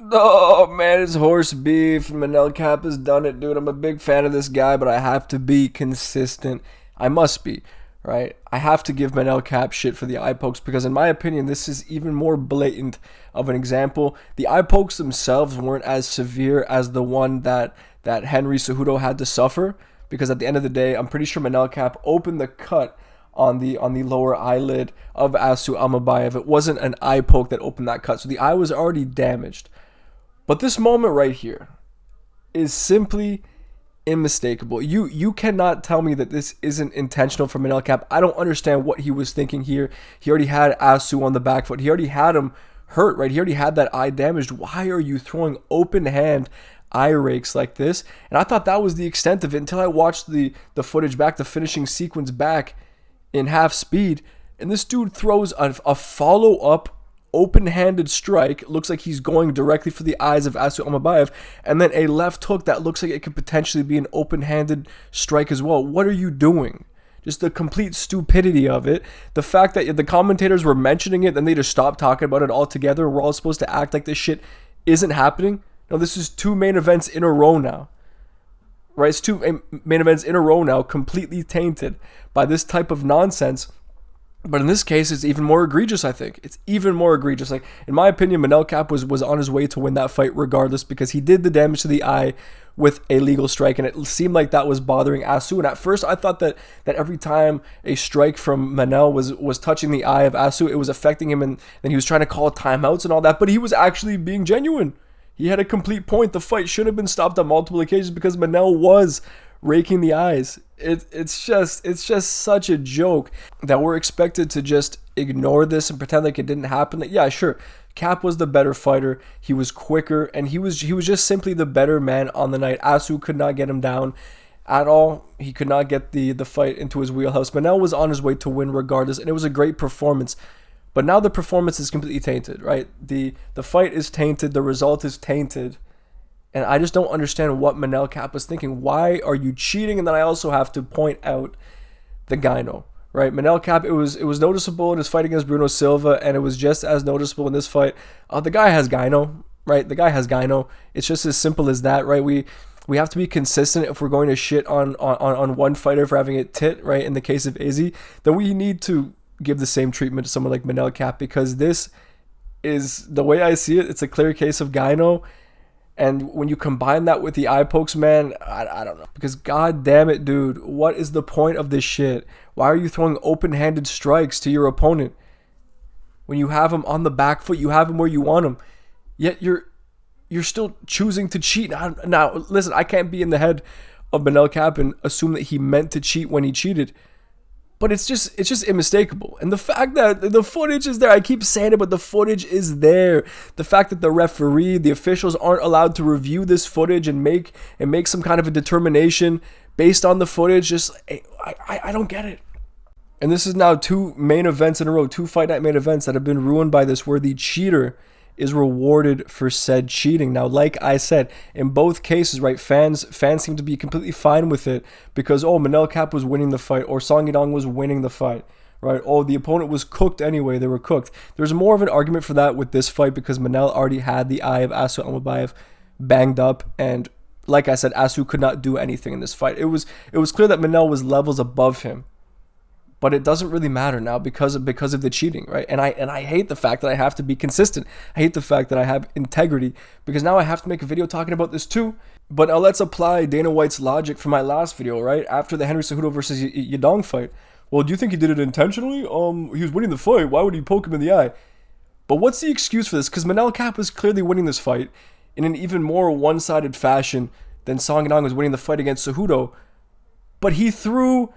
Oh man, it's horse beef. Manel Kape has done it, dude. I'm a big fan of this guy, but I have to be consistent. I must be, right? I have to give Manel Kape shit for the eye pokes because, in my opinion, this is even more blatant of an example. The eye pokes themselves weren't as severe as the one that Henry Cejudo had to suffer, because at the end of the day, I'm pretty sure Manel Kape opened the cut on the lower eyelid of Asu Amabayev. It wasn't an eye poke that opened that cut, so the eye was already damaged. But this moment right here is simply unmistakable. You cannot tell me that this isn't intentional from Manel Kape. I don't understand what he was thinking here. He already had Asu on the back foot. He already had him hurt, right? He already had that eye damaged. Why are you throwing open hand eye rakes like this? And I thought that was the extent of it until I watched the footage back, the finishing sequence back in half speed. And this dude throws a follow-up open-handed strike. Looks like he's going directly for the eyes of Asu Amabayev, and then a left hook that looks like it could potentially be an open-handed strike as well. What are you doing? Just the complete stupidity of it. The fact that the commentators were mentioning it, then they just stopped talking about it altogether. We're all supposed to act like this shit isn't happening. No, this is two main events in a row now. Right? It's two main events in a row now, completely tainted by this type of nonsense. But in this case, it's even more egregious, I think. It's even more egregious. Like, in my opinion, Manel Kape was on his way to win that fight regardless, because he did the damage to the eye with a legal strike, and it seemed like that was bothering Asu. And at first, I thought that every time a strike from Manel was touching the eye of Asu, it was affecting him, and then he was trying to call timeouts and all that, but he was actually being genuine. He had a complete point. The fight should have been stopped on multiple occasions because Manel was raking the eyes. It's just such a joke that we're expected to just ignore this and pretend like it didn't happen. Like, yeah, sure, Kape was the better fighter. He was quicker, and he was just simply the better man on the night. Asu could not get him down at all. He could not get the fight into his wheelhouse. Manel was on his way to win regardless, and it was a great performance. But now the performance is completely tainted, right? The fight is tainted. The result is tainted. And I just don't understand what Manel Kape was thinking. Why are you cheating? And then I also have to point out the gyno, right? Manel Kape, it was noticeable in his fight against Bruno Silva, and it was just as noticeable in this fight. The guy has gyno, right? The guy has gyno. It's just as simple as that, right? We have to be consistent if we're going to shit on one fighter for having it tit, right? In the case of Izzy, then we need to give the same treatment to someone like Manel Kape, because this is, the way I see it, it's a clear case of gyno. And when you combine that with the eye pokes, man, I don't know. Because god damn it, dude, what is the point of this shit? Why are you throwing open-handed strikes to your opponent? When you have him on the back foot, you have him where you want him. Yet you're still choosing to cheat. Now, listen, I can't be in the head of Manel Kape and assume that he meant to cheat when he cheated. But it's just unmistakable. And the fact that the footage is there, I keep saying it, but the footage is there. The fact that the referee, the officials aren't allowed to review this footage and make some kind of a determination based on the footage, just, I don't get it. And this is now two main events in a row, two fight night main events that have been ruined by this, where the cheater is rewarded for said cheating. Now, like I said, in both cases, right, fans seem to be completely fine with it because, oh, Manel Kape was winning the fight, or Song Yadong was winning the fight, right? Oh, the opponent was cooked anyway. They were cooked. There's more of an argument for that with this fight because Manel already had the eye of Asu Amabayev banged up, and like I said, Asu could not do anything in this fight. It was clear that Manel was levels above him. But it doesn't really matter now because of the cheating, right? And I hate the fact that I have to be consistent. I hate the fact that I have integrity, because now I have to make a video talking about this too. But now let's apply Dana White's logic from my last video, right? After the Henry Cejudo versus Yadong fight. Well, do you think he did it intentionally? He was winning the fight. Why would he poke him in the eye? But what's the excuse for this? Because Manel Kape was clearly winning this fight in an even more one-sided fashion than Song Yadong was winning the fight against Cejudo. But he threw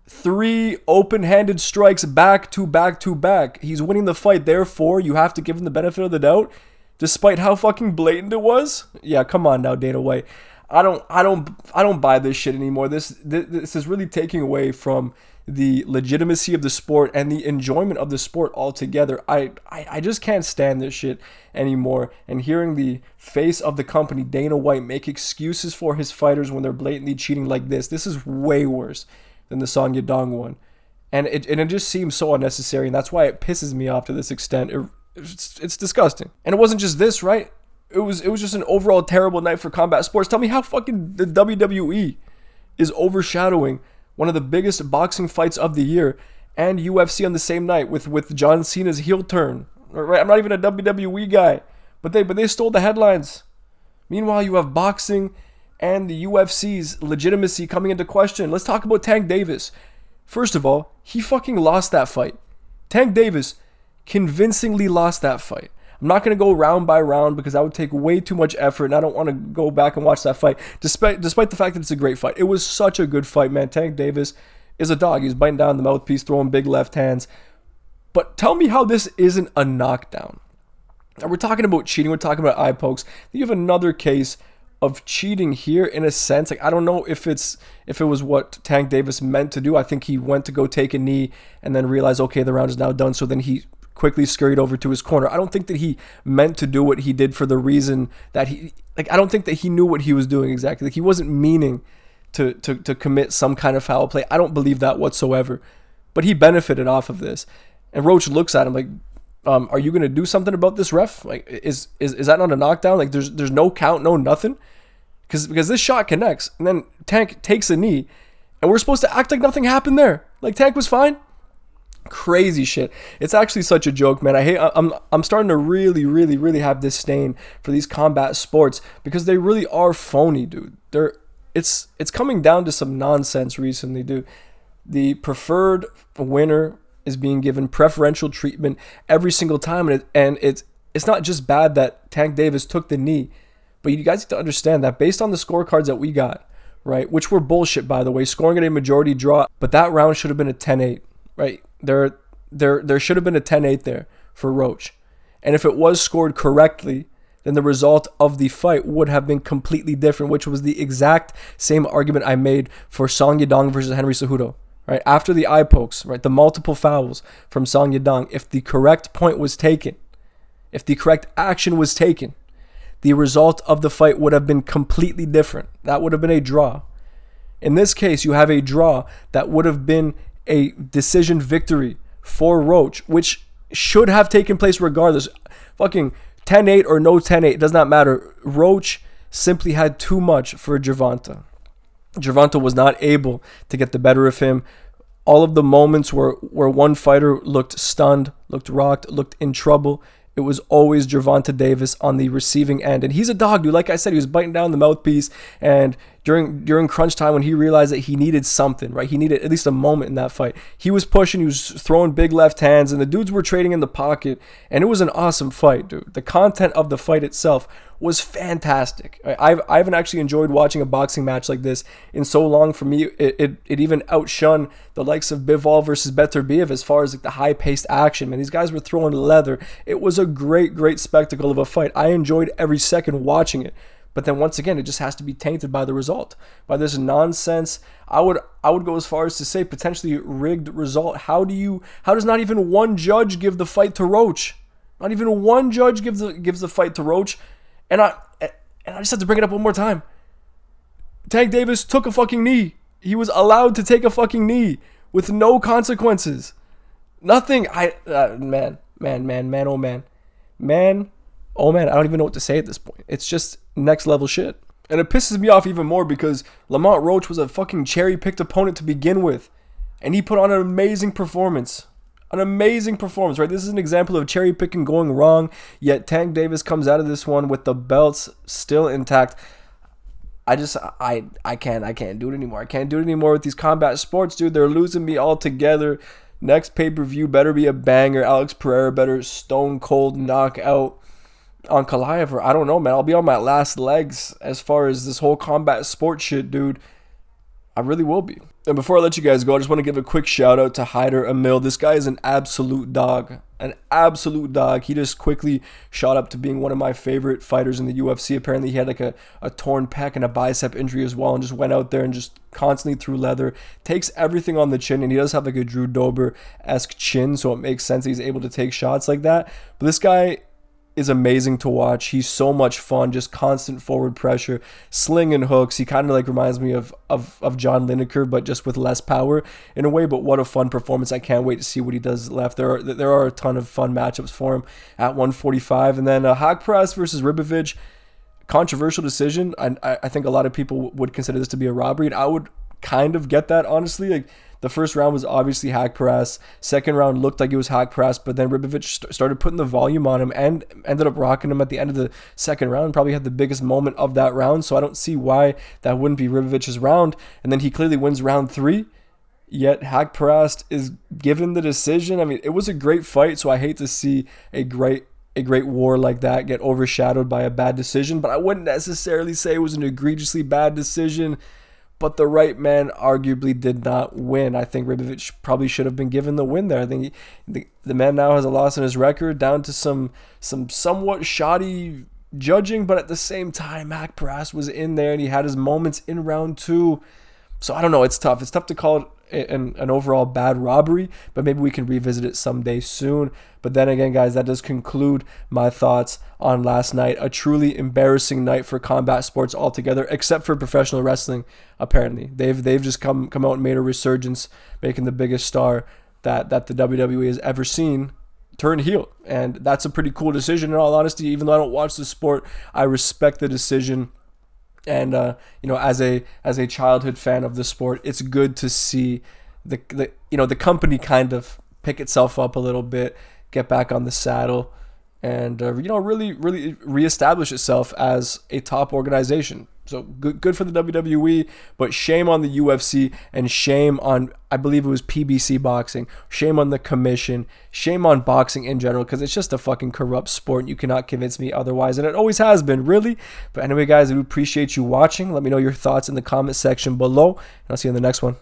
3 open-handed strikes back to back to back. He's winning the fight, therefore you have to give him the benefit of the doubt, despite how fucking blatant it was. Yeah, come on now, Dana White. I don't buy this shit anymore. This is really taking away from the legitimacy of the sport and the enjoyment of the sport altogether. I just can't stand this shit anymore. And hearing the face of the company, Dana White, make excuses for his fighters when they're blatantly cheating like this is way worse than the Song Yadong one. And it just seems so unnecessary, and that's why it pisses me off to this extent. It's disgusting. And it wasn't just this, right? it was just an overall terrible night for combat sports. Tell me how fucking the WWE is overshadowing one of the biggest boxing fights of the year and UFC on the same night with John Cena's heel turn. Right? I'm not even a WWE guy, but they stole the headlines. Meanwhile, you have boxing and the UFC's legitimacy coming into question. Let's talk about Tank Davis. First of all, he fucking lost that fight. Tank Davis convincingly lost that fight. I'm not going to go round by round because that would take way too much effort, and I don't want to go back and watch that fight, despite the fact that it's a great fight. It was such a good fight, man. Tank Davis is a dog. He's biting down the mouthpiece, throwing big left hands. But tell me how this isn't a knockdown. Now, we're talking about cheating. We're talking about eye pokes. You have another case of cheating here in a sense. Like, I don't know if it was what Tank Davis meant to do. I think he went to go take a knee and then realized, okay, the round is now done. So then he quickly scurried over to his corner. I don't think that he meant to do what he did for the reason that I don't think that he knew what he was doing exactly. Like, he wasn't meaning to commit some kind of foul play. I don't believe that whatsoever. But he benefited off of this. And Roach looks at him like, are you going to do something about this, ref? Like, is that not a knockdown? Like, there's no count, no nothing? Because this shot connects, and then Tank takes a knee, and we're supposed to act like nothing happened there. Like, Tank was fine? Crazy shit. It's actually such a joke, man. I'm starting to really, really, really have disdain for these combat sports because they really are phony, dude. It's coming down to some nonsense recently, dude. The preferred winner is being given preferential treatment every single time, and it's not just bad that Tank Davis took the knee, but you guys need to understand that based on the scorecards that we got, right, which were bullshit, by the way, scoring at a majority draw, but that round should have been a 10-8, right? There should have been a 10-8 there for Roach. And if it was scored correctly, then the result of the fight would have been completely different, which was the exact same argument I made for Song Yadong versus Henry Cejudo. Right? After the eye pokes, right, the multiple fouls from Song Yadong, if the correct point was taken, if the correct action was taken, the result of the fight would have been completely different. That would have been a draw. In this case, you have a draw that would have been a decision victory for Roach, which should have taken place regardless. Fucking 10-8 or no 10-8, it does not matter. Roach simply had too much for Gervonta. Gervonta was not able to get the better of him. All of the moments where one fighter looked stunned, looked rocked, looked in trouble, it was always Gervonta Davis on the receiving end. And he's a dog, dude. Like I said, he was biting down the mouthpiece. And during crunch time, when he realized that he needed something, right? He needed at least a moment in that fight. He was pushing, he was throwing big left hands, and the dudes were trading in the pocket. And it was an awesome fight, dude. The content of the fight itself was fantastic. I haven't actually enjoyed watching a boxing match like this in so long. For me, it even outshone the likes of Bivol versus Beterbiev as far as like the high-paced action. Man, these guys were throwing leather. It was a great spectacle of a fight. I enjoyed every second watching it. But then once again, it just has to be tainted by the result, by this nonsense. I would go as far as to say potentially rigged result. How does not even one judge give the fight to Roach? Not even one judge gives the fight to Roach. And I just have to bring it up one more time. Tank Davis took a fucking knee. He was allowed to take a fucking knee with no consequences. Nothing. Man, oh man. Man, oh man, I don't even know what to say at this point. It's just next level shit. And it pisses me off even more because Lamont Roach was a fucking cherry-picked opponent to begin with. And he put on an amazing performance. An amazing performance, right? This is an example of cherry picking going wrong, yet Tank Davis comes out of this one with the belts still intact. I can't do it anymore. I can't do it anymore with these combat sports, dude. They're losing me altogether. Next pay-per-view better be a banger. Alex Pereira better stone cold knock out on Kalaev, or I don't know, man. I'll be on my last legs as far as this whole combat sport shit, dude. I really will be. And before I let you guys go, I just want to give a quick shout out to Hyder Emil. This guy is an absolute dog. An absolute dog. He just quickly shot up to being one of my favorite fighters in the UFC. Apparently he had like a torn pec and a bicep injury as well, and just went out there and just constantly threw leather. Takes everything on the chin, and he does have like a Drew Dober-esque chin, so it makes sense he's able to take shots like that. But this guy is amazing to watch. He's so much fun, just constant forward pressure, slinging hooks. He kind of like reminds me of John Lineker, but just with less power in a way. But what a fun performance. I can't wait to see what he does left. There are a ton of fun matchups for him at 145. And then Haq Press versus Ribovic, controversial decision. I think a lot of people would consider this to be a robbery, and I would kind of get that, honestly. Like, the first round was obviously Haq Press. Second round looked like it was Haq Press, but then Ribovic started putting the volume on him and ended up rocking him at the end of the second round. Probably had the biggest moment of that round, so I don't see why that wouldn't be Ribovic's round. And then he clearly wins round 3, yet Haq Press is given the decision. I mean, it was a great fight, so I hate to see a great war like that get overshadowed by a bad decision, but I wouldn't necessarily say it was an egregiously bad decision. But the right man arguably did not win. I think Ribovic probably should have been given the win there. I think the man now has a loss in his record, down to some somewhat shoddy judging, but at the same time, Haq Press was in there and he had his moments in round 2. So I don't know. It's tough. It's tough to call it an overall bad robbery, but maybe we can revisit it someday soon. But then again, guys, that does conclude my thoughts on last night. A truly embarrassing night for combat sports altogether, except for professional wrestling. Apparently, they've just come out and made a resurgence, making the biggest star that the WWE has ever seen turn heel, and that's a pretty cool decision. In all honesty, even though I don't watch the sport, I respect the decision. And as a childhood fan of the sport, it's good to see the company kind of pick itself up a little bit, get back on the saddle, and really reestablish itself as a top organization. So good for the WWE, but shame on the UFC and shame on, I believe it was PBC Boxing. Shame on the commission. Shame on boxing in general, because it's just a fucking corrupt sport. You cannot convince me otherwise, and it always has been, really. But anyway, guys, I do appreciate you watching. Let me know your thoughts in the comment section below, and I'll see you in the next one.